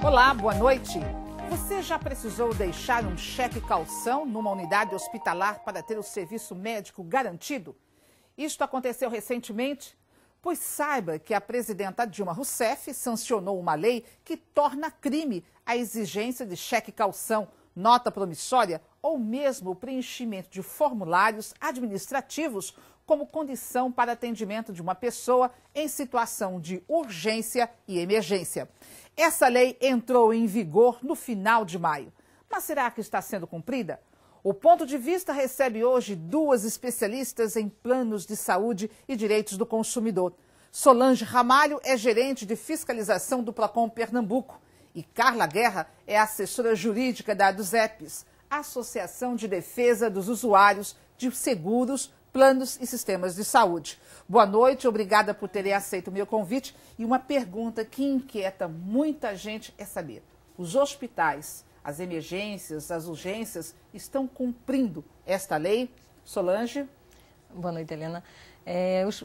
Olá, boa noite. Você já precisou deixar um cheque calção numa unidade hospitalar para ter o serviço médico garantido? Isto aconteceu recentemente? Pois saiba que a presidenta Dilma Rousseff sancionou uma lei que torna crime a exigência de cheque calção, nota promissória ou mesmo o preenchimento de formulários administrativos como condição para atendimento de uma pessoa em situação de urgência e emergência. Essa lei entrou em vigor no final de maio. Mas será que está sendo cumprida? O Ponto de Vista recebe hoje duas especialistas em planos de saúde e direitos do consumidor. Solange Ramalho é gerente de fiscalização do Procon Pernambuco e Carla Guerra é assessora jurídica da ADUSEPS, Associação de Defesa dos Usuários de Seguros, Planos e Sistemas de Saúde. Boa noite, obrigada por terem aceito o meu convite. E uma pergunta que inquieta muita gente é saber: os hospitais, as emergências, as urgências estão cumprindo esta lei? Solange? Boa noite, Helena.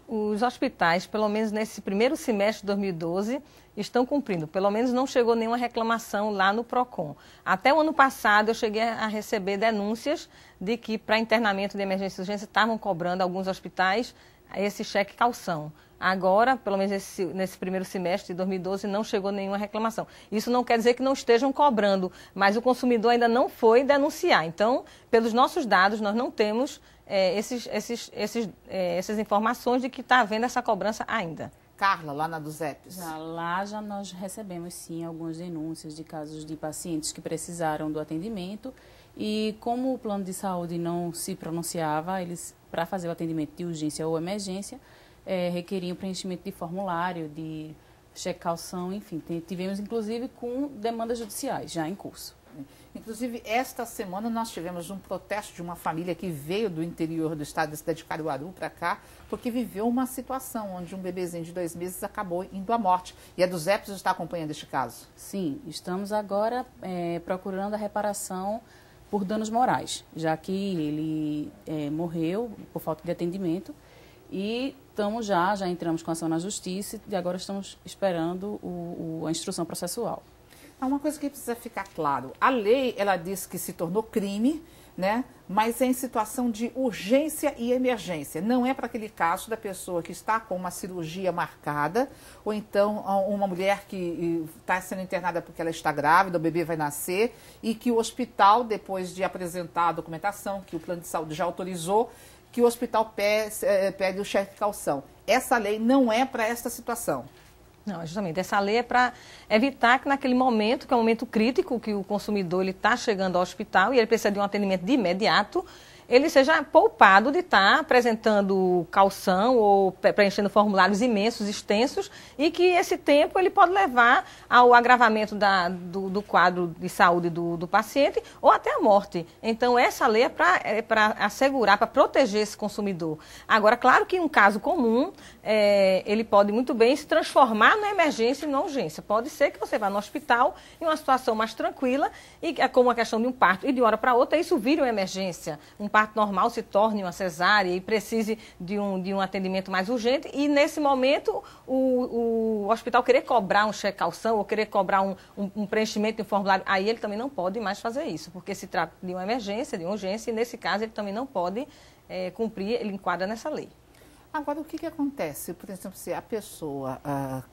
Os hospitais, pelo menos nesse primeiro semestre de 2012, estão cumprindo. Pelo menos não chegou nenhuma reclamação lá no PROCON. Até o ano passado eu cheguei a receber denúncias de que para internamento de emergência e urgência estavam cobrando alguns hospitais esse cheque calção. Agora, pelo menos nesse primeiro semestre de 2012, não chegou nenhuma reclamação. Isso não quer dizer que não estejam cobrando, mas o consumidor ainda não foi denunciar. Então, pelos nossos dados, nós não temos essas informações de que está havendo essa cobrança ainda. Carla, lá na ADUSEPS. Já nós recebemos, sim, algumas denúncias de casos de pacientes que precisaram do atendimento e como o plano de saúde não se pronunciava, eles, para fazer o atendimento de urgência ou emergência, requeriam preenchimento de formulário, de cheque calção, enfim. Tivemos, inclusive, com demandas judiciais já em curso. Inclusive, esta semana nós tivemos um protesto de uma família que veio do interior do estado, da cidade de Caruaru, para cá, porque viveu uma situação onde um bebezinho de 2 meses acabou indo à morte. E a ADUSEPS está acompanhando este caso? Sim, estamos agora procurando a reparação por danos morais, já que ele morreu por falta de atendimento e já entramos com ação na justiça e agora estamos esperando a instrução processual. Uma coisa que precisa ficar claro: a lei, ela diz que se tornou crime, né? Mas é em situação de urgência e emergência. Não é para aquele caso da pessoa que está com uma cirurgia marcada, ou então uma mulher que está sendo internada porque ela está grávida, o bebê vai nascer, e que o hospital, depois de apresentar a documentação, que o plano de saúde já autorizou, que o hospital pede o cheque calção. Essa lei não é para esta situação. Não, justamente. Essa lei é para evitar que naquele momento, que é um momento crítico, que o consumidor está chegando ao hospital e ele precisa de um atendimento de imediato, ele seja poupado de estar apresentando calção ou preenchendo formulários imensos, extensos, e que esse tempo ele pode levar ao agravamento do quadro de saúde do paciente ou até a morte. Então, essa lei é para assegurar, para proteger esse consumidor. Agora, claro que em um caso comum, ele pode muito bem se transformar na emergência e na urgência. Pode ser que você vá no hospital em uma situação mais tranquila, e como a questão de um parto, e de uma hora para outra isso vira uma emergência. Um parto normal se torne uma cesárea e precise de um atendimento mais urgente, e nesse momento o hospital querer cobrar um cheque calção ou querer cobrar um preenchimento de um formulário, aí ele também não pode mais fazer isso, porque se trata de uma emergência, de uma urgência, e nesse caso ele também não pode cumprir, ele enquadra nessa lei. Agora, o que acontece, por exemplo, se a pessoa,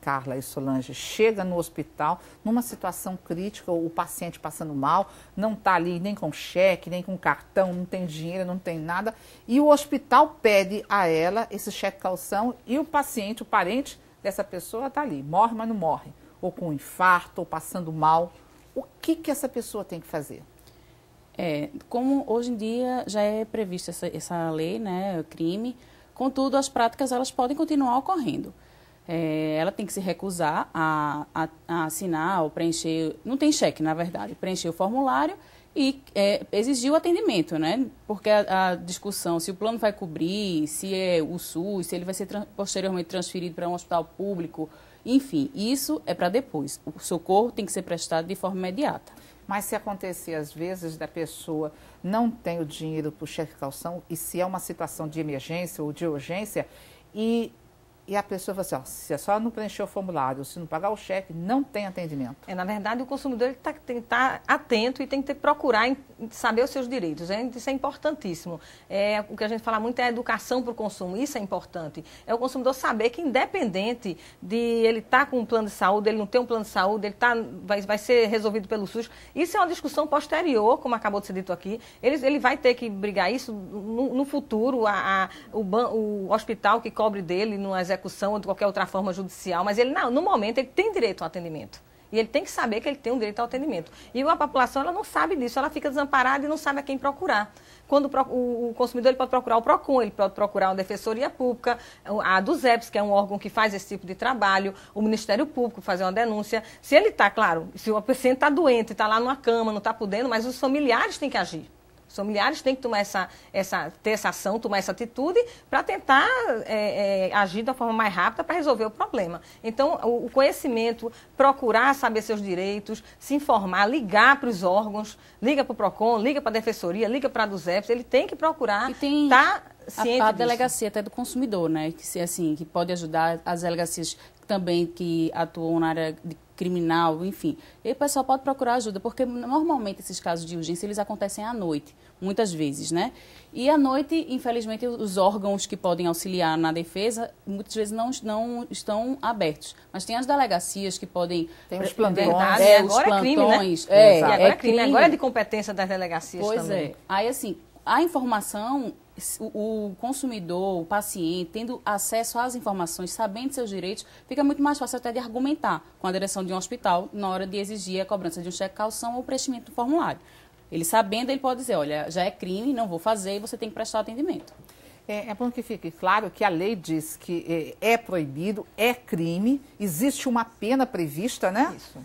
Carla e Solange, chega no hospital numa situação crítica, o paciente passando mal, não está ali nem com cheque, nem com cartão, não tem dinheiro, não tem nada, e o hospital pede a ela esse cheque calção e o paciente, o parente dessa pessoa está ali, morre, mas não morre, ou com infarto, ou passando mal. O que essa pessoa tem que fazer? Como hoje em dia já é prevista essa lei, né, crime. Contudo, as práticas elas podem continuar ocorrendo. Ela tem que se recusar a assinar ou preencher, não tem cheque, na verdade, preencher o formulário e exigir o atendimento, né? Porque a discussão, se o plano vai cobrir, se é o SUS, se ele vai ser posteriormente transferido para um hospital público, enfim, isso é para depois. O socorro tem que ser prestado de forma imediata. Mas se acontecer, às vezes, da pessoa não tem o dinheiro para o cheque calção, e se é uma situação de emergência ou de urgência, e e a pessoa fala assim, ó, se a senhora não preencher o formulário, se não pagar o cheque, não tem atendimento. Na verdade, o consumidor tem que estar atento e tem que procurar saber os seus direitos. Isso é importantíssimo. O que a gente fala muito é a educação para o consumo, isso é importante. É o consumidor saber que, independente de ele estar com um plano de saúde, ele não ter um plano de saúde, vai ser resolvido pelo SUS, isso é uma discussão posterior, como acabou de ser dito aqui. Ele vai ter que brigar isso no futuro, o hospital que cobre dele, numa execução ou de qualquer outra forma judicial, mas ele, no momento, ele tem direito ao atendimento. E ele tem que saber que ele tem um direito ao atendimento. E a população, ela não sabe disso, ela fica desamparada e não sabe a quem procurar. Quando o consumidor, ele pode procurar o PROCON, ele pode procurar uma Defensoria Pública, a DUSEPS, que é um órgão que faz esse tipo de trabalho, o Ministério Público fazer uma denúncia. Se ele está, claro, se o paciente está doente, está lá numa cama, não está podendo, mas os familiares têm que agir. Os familiares têm que tomar ter essa ação, tomar essa atitude para tentar agir da forma mais rápida para resolver o problema. Então, o conhecimento, procurar saber seus direitos, se informar, ligar para os órgãos, liga para o PROCON, liga para a Defensoria, liga para a DUSEPS, ele tem que procurar estar ciente a delegacia até do consumidor, né? Que pode ajudar, as delegacias também que atuam na área de criminal, enfim. E o pessoal pode procurar ajuda, porque normalmente esses casos de urgência, eles acontecem à noite, muitas vezes, né? E à noite, infelizmente, os órgãos que podem auxiliar na defesa, muitas vezes não estão abertos. Mas tem as delegacias que podem... Tem os plantões. Agora é crime, né? E agora é crime, agora é de competência das delegacias também. Pois é. Aí, assim, a informação... O consumidor, o paciente, tendo acesso às informações, sabendo seus direitos, fica muito mais fácil até de argumentar com a direção de um hospital na hora de exigir a cobrança de um cheque calção ou o preenchimento do formulário. Ele sabendo, ele pode dizer, olha, já é crime, não vou fazer e você tem que prestar atendimento. É bom que fique claro que a lei diz que é proibido, é crime, existe uma pena prevista, né? Isso.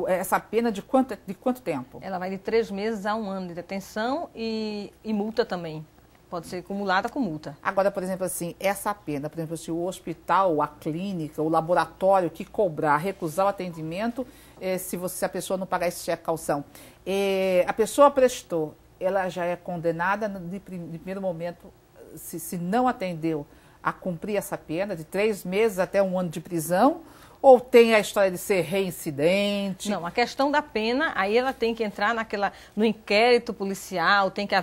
Essa pena de quanto tempo? Ela vai de 3 meses a 1 ano de detenção e multa também. Pode ser acumulada com multa. Agora, por exemplo, assim, essa pena, por exemplo, se o hospital, a clínica, o laboratório que cobrar, recusar o atendimento, se a pessoa não pagar esse cheque calção, a pessoa prestou, ela já é condenada de primeiro momento, se não atendeu, a cumprir essa pena de 3 meses até 1 ano de prisão, ou tem a história de ser reincidente? Não, a questão da pena, aí ela tem que entrar no inquérito policial, tem que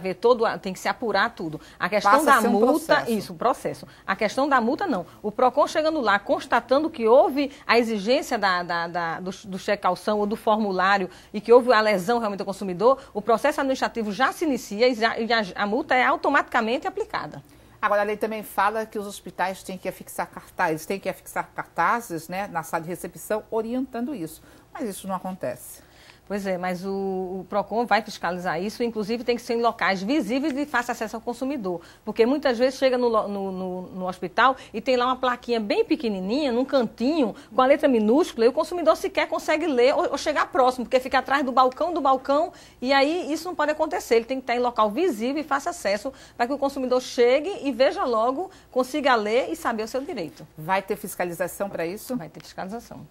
se apurar tudo. A questão da multa, o processo. A questão da multa, não. O PROCON chegando lá, constatando que houve a exigência do cheque calção ou do formulário e que houve a lesão realmente ao consumidor, o processo administrativo já se inicia e a multa é automaticamente aplicada. Agora, a lei também fala que os hospitais têm que afixar cartazes, né, na sala de recepção, orientando isso. Mas isso não acontece. Pois é, mas o PROCON vai fiscalizar isso, inclusive tem que ser em locais visíveis e de fácil acesso ao consumidor. Porque muitas vezes chega no hospital e tem lá uma plaquinha bem pequenininha, num cantinho, com a letra minúscula, e o consumidor sequer consegue ler ou chegar próximo, porque fica atrás do balcão, e aí isso não pode acontecer. Ele tem que estar em local visível e fácil acesso para que o consumidor chegue e veja logo, consiga ler e saber o seu direito. Vai ter fiscalização para isso? Vai ter fiscalização.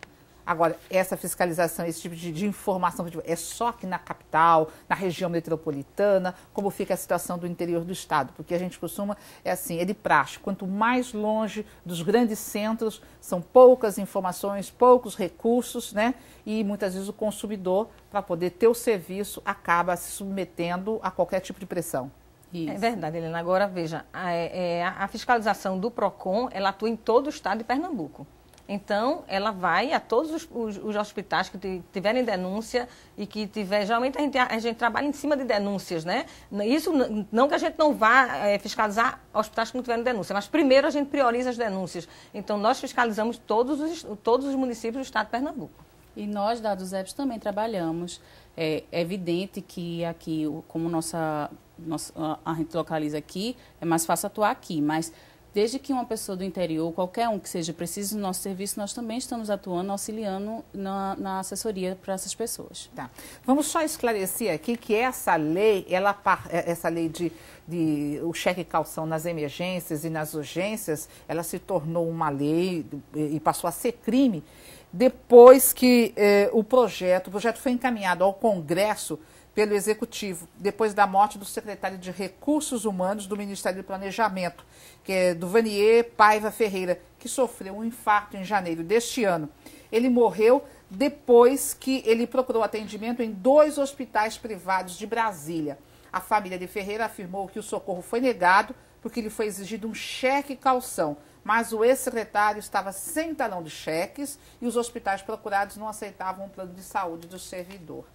Agora, essa fiscalização, esse tipo de informação, é só aqui na capital, na região metropolitana? Como fica a situação do interior do estado? Porque a gente costuma, é de praxe. Quanto mais longe dos grandes centros, são poucas informações, poucos recursos, né? E muitas vezes o consumidor, para poder ter o serviço, acaba se submetendo a qualquer tipo de pressão. Isso. É verdade, Helena. Agora, veja, a fiscalização do PROCON, ela atua em todo o estado de Pernambuco. Então, ela vai a todos os hospitais que tiverem denúncia e que tiver... Geralmente, a gente trabalha em cima de denúncias, né? Isso não que a gente não vá fiscalizar hospitais que não tiverem denúncia, mas primeiro a gente prioriza as denúncias. Então, nós fiscalizamos todos os municípios do estado de Pernambuco. E nós, da DUSEPS, também trabalhamos. É evidente que aqui, como a gente localiza aqui, é mais fácil atuar aqui, mas... Desde que uma pessoa do interior, qualquer um que seja preciso do nosso serviço, nós também estamos atuando, auxiliando na assessoria para essas pessoas. Tá. Vamos só esclarecer aqui que essa lei de o cheque calção nas emergências e nas urgências, ela se tornou uma lei e passou a ser crime depois que o projeto foi encaminhado ao Congresso pelo Executivo, depois da morte do secretário de Recursos Humanos do Ministério do Planejamento, que é do Vanier Paiva Ferreira, que sofreu um infarto em janeiro deste ano. Ele morreu depois que ele procurou atendimento em 2 hospitais privados de Brasília. A família de Ferreira afirmou que o socorro foi negado porque lhe foi exigido um cheque calção, mas o ex-secretário estava sem talão de cheques e os hospitais procurados não aceitavam o plano de saúde do servidor,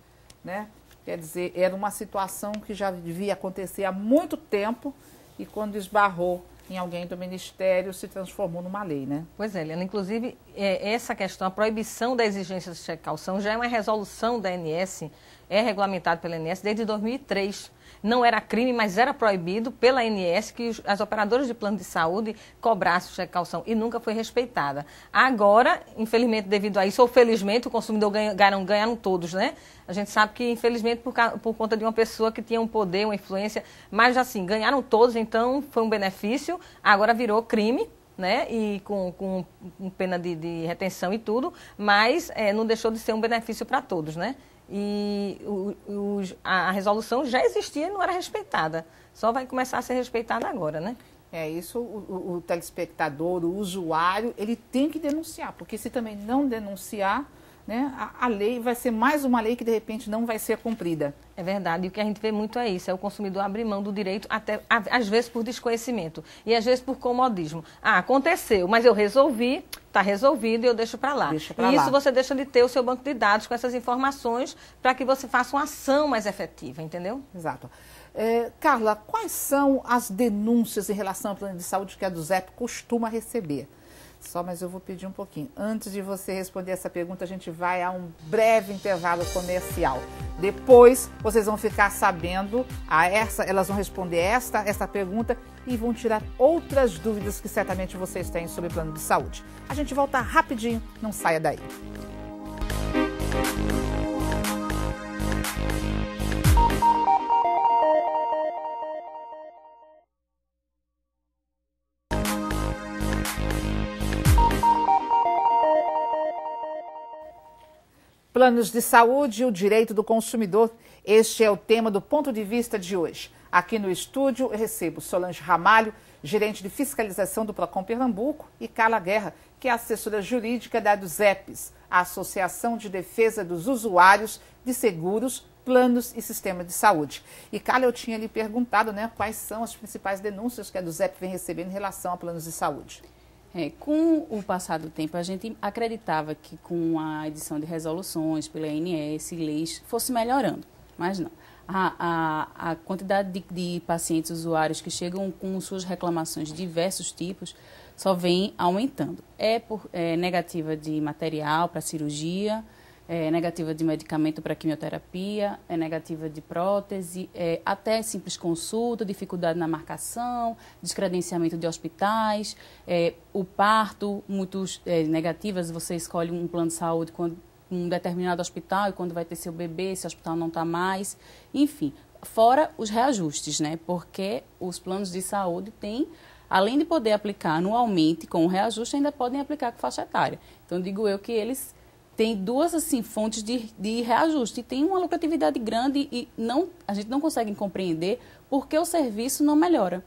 né? Quer dizer, era uma situação que já devia acontecer há muito tempo e quando esbarrou em alguém do Ministério se transformou numa lei, né? Pois é, Eliana, inclusive essa questão, a proibição da exigência de cheque calção já é uma resolução da ANS, é regulamentado pela ANS desde 2003. Não era crime, mas era proibido pela ANS que as operadoras de plano de saúde cobrassem o cheque calção e nunca foi respeitada. Agora, infelizmente, devido a isso, ou felizmente, o consumidor ganharam todos, né? A gente sabe que, infelizmente, por conta de uma pessoa que tinha um poder, uma influência, mas assim, ganharam todos, então foi um benefício, agora virou crime, né? E com pena de retenção e tudo, mas não deixou de ser um benefício para todos, né? E a resolução já existia e não era respeitada. Só vai começar a ser respeitada agora, né? É isso, o telespectador, o usuário, ele tem que denunciar, porque se também não denunciar, né, a lei vai ser mais uma lei que de repente não vai ser cumprida. É verdade, e o que a gente vê muito é isso, é o consumidor abrir mão do direito, até às vezes por desconhecimento e às vezes por comodismo. Ah, aconteceu, mas eu resolvi, está resolvido e eu deixo para lá. Isso você deixa de ter o seu banco de dados com essas informações para que você faça uma ação mais efetiva, entendeu? Exato. Carla, quais são as denúncias em relação ao plano de saúde que a DUZEP costuma receber? Só, mas eu vou pedir um pouquinho. Antes de você responder essa pergunta, a gente vai a um breve intervalo comercial. Depois, vocês vão ficar sabendo, elas vão responder esta pergunta e vão tirar outras dúvidas que certamente vocês têm sobre o plano de saúde. A gente volta rapidinho, não saia daí. Planos de saúde e o direito do consumidor. Este é o tema do Ponto de Vista de hoje. Aqui no estúdio eu recebo Solange Ramalho, gerente de fiscalização do Procon Pernambuco, e Carla Guerra, que é assessora jurídica da DUZEPS, a Associação de Defesa dos Usuários de Seguros, Planos e Sistema de Saúde. E Carla, eu tinha lhe perguntado, né, quais são as principais denúncias que a DUZEP vem recebendo em relação a planos de saúde. Com o passar do tempo, a gente acreditava que com a edição de resoluções pela ANS, leis, fosse melhorando, mas não. A quantidade de pacientes usuários que chegam com suas reclamações de diversos tipos só vem aumentando. Por negativa de material para cirurgia, negativa de medicamento para quimioterapia, negativa de prótese, até simples consulta, dificuldade na marcação, descredenciamento de hospitais, o parto, muitos negativas, você escolhe um plano de saúde quando um determinado hospital e quando vai ter seu bebê, esse hospital não está mais, enfim, fora os reajustes, né? Porque os planos de saúde têm, além de poder aplicar anualmente com o reajuste, ainda podem aplicar com faixa etária. Então, digo eu que eles tem duas fontes de reajuste. E tem uma lucratividade grande e a gente não consegue compreender por que o serviço não melhora.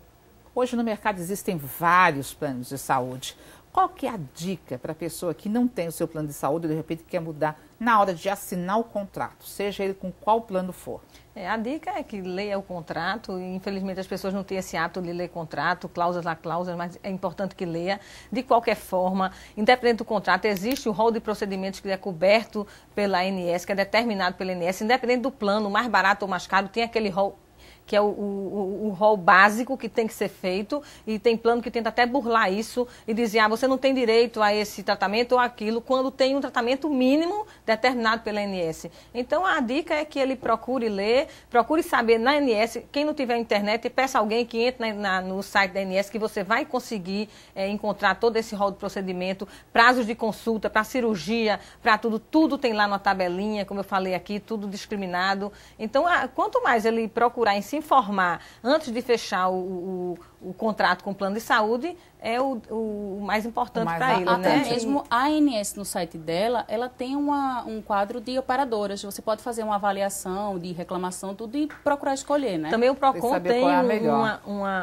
Hoje no mercado existem vários planos de saúde. Qual que é a dica para a pessoa que não tem o seu plano de saúde e de repente quer mudar na hora de assinar o contrato, seja ele com qual plano for? A dica é que leia o contrato, e infelizmente as pessoas não têm esse hábito de ler contrato, cláusulas lá, cláusulas, mas é importante que leia. De qualquer forma, independente do contrato, existe o rol de procedimentos que é coberto pela ANS, que é determinado pela ANS, independente do plano, mais barato ou mais caro, tem aquele rol que é o rol básico que tem que ser feito, e tem plano que tenta até burlar isso e dizer, você não tem direito a esse tratamento ou aquilo, quando tem um tratamento mínimo determinado pela ANS. Então, a dica é que ele procure ler, procure saber na ANS, quem não tiver internet, peça alguém que entre no site da ANS, que você vai conseguir encontrar todo esse rol de procedimento, prazos de consulta, para cirurgia, para tudo tem lá na tabelinha, como eu falei aqui, tudo discriminado. Então, quanto mais ele procurar em si informar antes de fechar o o contrato com o plano de saúde é o mais importante para ele, até né? mesmo a ANS no site dela, ela tem um quadro de operadoras. Você pode fazer uma avaliação de reclamação, tudo e procurar escolher, né? Também o PROCON tem é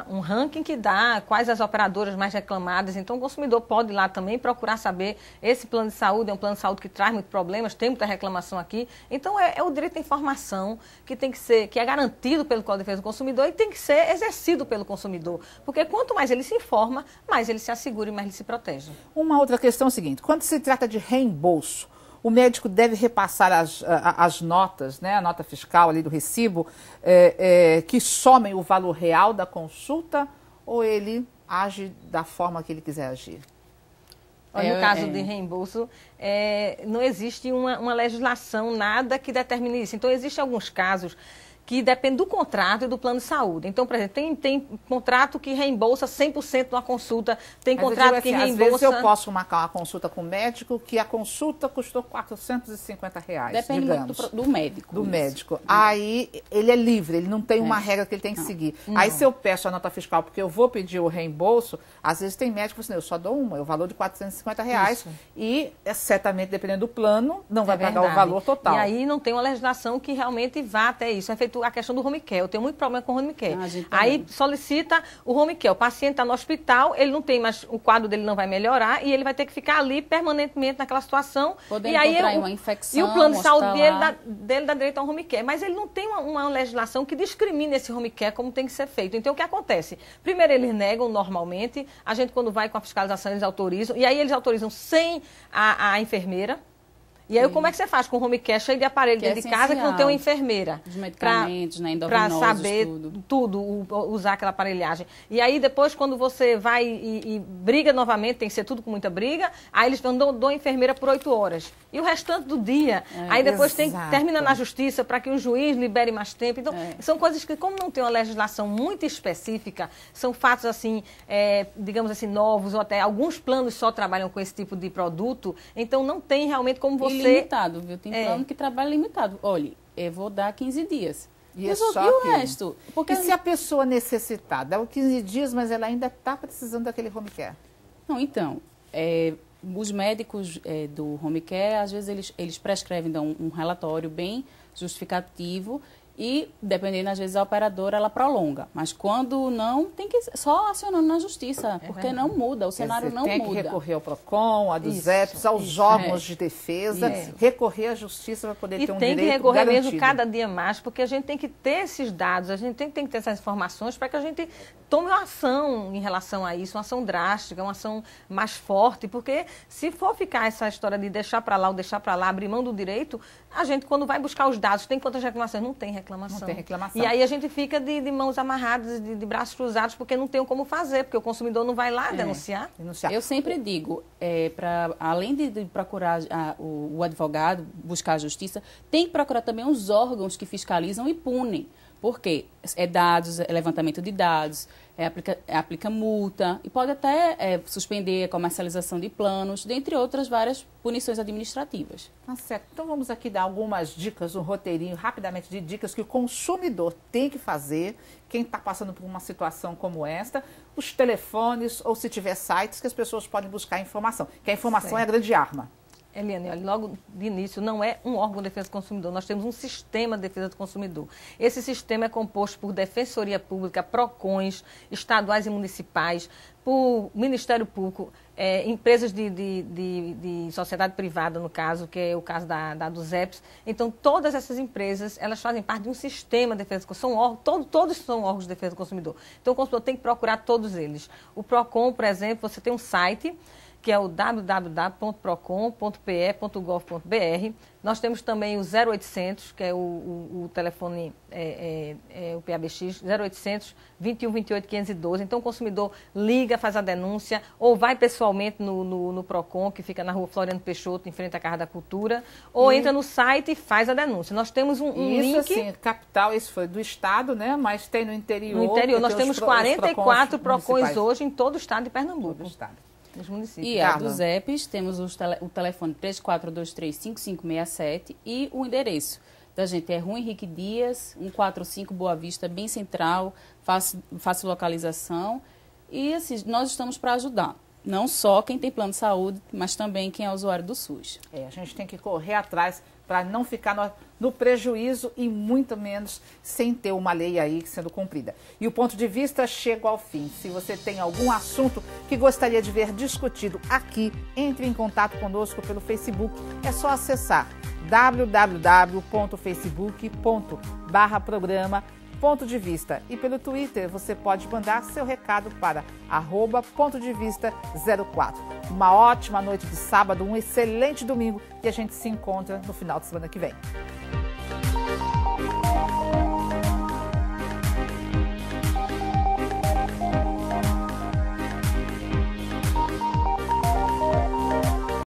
um ranking que dá quais as operadoras mais reclamadas. Então o consumidor pode ir lá também procurar saber esse plano de saúde é um plano de saúde que traz muitos problemas, tem muita reclamação aqui. Então é o direito à informação que tem que ser, que é garantido pelo Código de Defesa do Consumidor e tem que ser exercido pelo consumidor. Porque quanto mais ele se informa, mais ele se assegura e mais ele se protege. Uma outra questão é a seguinte, quando se trata de reembolso, o médico deve repassar as notas, né, a nota fiscal ali do recibo, que somem o valor real da consulta, ou ele age da forma que ele quiser agir? No caso de reembolso, não existe uma legislação, nada que determine isso. Então, existem alguns casos que depende do contrato e do plano de saúde. Então, por exemplo, tem contrato que reembolsa 100% de uma consulta, tem contrato que reembolsa... Às vezes eu posso marcar uma consulta com o médico que a consulta custou R$450, depende muito do médico. Do médico. Aí ele é livre, ele não tem uma regra que ele tem que seguir. Não. Aí se eu peço a nota fiscal porque eu vou pedir o reembolso, às vezes tem médico que fala assim, eu só dou uma, é o valor de R$450 Isso. e certamente, dependendo do plano, não vai pagar o valor total. E aí não tem uma legislação que realmente vá até isso. É feito a questão do home care. Eu tenho muito problema com o home care. Aí solicita o home care. O paciente está no hospital, ele não tem mais, o quadro dele não vai melhorar e ele vai ter que ficar ali permanentemente naquela situação. Podendo e aí uma infecção. E o plano de saúde dele dá direito ao home care. Mas ele não tem uma legislação que discrimine esse home care como tem que ser feito. Então o que acontece? Primeiro eles negam normalmente. A gente quando vai com a fiscalização eles autorizam. E aí eles autorizam sem a enfermeira. E aí, como é que você faz com o home care cheio de aparelho dentro de casa que não tem uma enfermeira? Os medicamentos, né, para saber tudo, usar aquela aparelhagem. E aí, depois, quando você vai e briga novamente, tem que ser tudo com muita briga, aí eles dão a enfermeira por 8 horas. E o restante do dia, aí depois termina na justiça para que o juiz libere mais tempo. Então, são coisas que, como não tem uma legislação muito específica, são fatos, assim, digamos assim, novos, ou até alguns planos só trabalham com esse tipo de produto, então não tem realmente como você... limitado, viu? Tem plano que trabalha limitado. Olha, eu vou dar 15 dias. E o resto? Porque e se a pessoa necessitar, dá 15 dias, mas ela ainda está precisando daquele home care? Não, então, os médicos do home care, às vezes eles prescrevem, dão um relatório bem justificativo e, dependendo, às vezes, a operadora, ela prolonga. Mas quando não, tem que só acionando na justiça, porque não muda, o cenário não muda. Tem que recorrer ao PROCON, a dos EPS, aos órgãos de defesa, recorrer à justiça para poder ter um direito garantido. E tem que recorrer mesmo cada dia mais, porque a gente tem que ter esses dados, a gente tem que ter essas informações para que a gente tome uma ação em relação a isso, uma ação drástica, uma ação mais forte, porque se for ficar essa história de deixar para lá ou deixar para lá, abrir mão do direito, a gente, quando vai buscar os dados, tem quantas reclamações? Não tem reclamação. Não tem reclamação. E aí a gente fica de mãos amarradas, de braços cruzados, porque não tem como fazer, porque o consumidor não vai lá denunciar. Eu sempre digo, além de procurar o advogado, buscar a justiça, tem que procurar também os órgãos que fiscalizam e punem. Porque dados, levantamento de dados, aplica multa e pode até suspender a comercialização de planos, dentre outras várias punições administrativas. Tá certo. Então vamos aqui dar algumas dicas, um roteirinho rapidamente de dicas que o consumidor tem que fazer, quem está passando por uma situação como esta, os telefones ou se tiver sites que as pessoas podem buscar informação, que a informação é a grande arma. Eliane, olha, logo de início, não é um órgão de defesa do consumidor, nós temos um sistema de defesa do consumidor. Esse sistema é composto por Defensoria Pública, PROCONs, estaduais e municipais, por Ministério Público, empresas de sociedade privada, no caso, que é o caso da dos EPS. Então, todas essas empresas, elas fazem parte de um sistema de defesa do consumidor, todos são órgãos de defesa do consumidor. Então, o consumidor tem que procurar todos eles. O PROCON, por exemplo, você tem um site, que é o www.procon.pe.gov.br. Nós temos também o 0800, que é o telefone, o PABX, 0800 21 28 512. Então, o consumidor liga, faz a denúncia, ou vai pessoalmente no PROCON, que fica na rua Floriano Peixoto, em frente à Casa da Cultura, ou entra no site e faz a denúncia. Nós temos um link... Isso, assim, capital, isso foi do Estado, né? Mas tem no interior... No interior, nós temos 44 PROCONs hoje em todo o Estado de Pernambuco. Todo o Estado. Nos municípios. E a dos EPs, temos o telefone 3423-5567 e o endereço da gente é Rua Henrique Dias, 145 Boa Vista, bem central, fácil localização. E assim, nós estamos para ajudar. Não só quem tem plano de saúde, mas também quem é usuário do SUS. A gente tem que correr atrás para não ficar no prejuízo e muito menos sem ter uma lei aí sendo cumprida. E o ponto de vista chega ao fim. Se você tem algum assunto que gostaria de ver discutido aqui, entre em contato conosco pelo Facebook. É só acessar www.facebook.com/programa Ponto de Vista. E pelo Twitter você pode mandar seu recado para @PontoDeVista04. Uma ótima noite de sábado, um excelente domingo e a gente se encontra no final de semana que vem.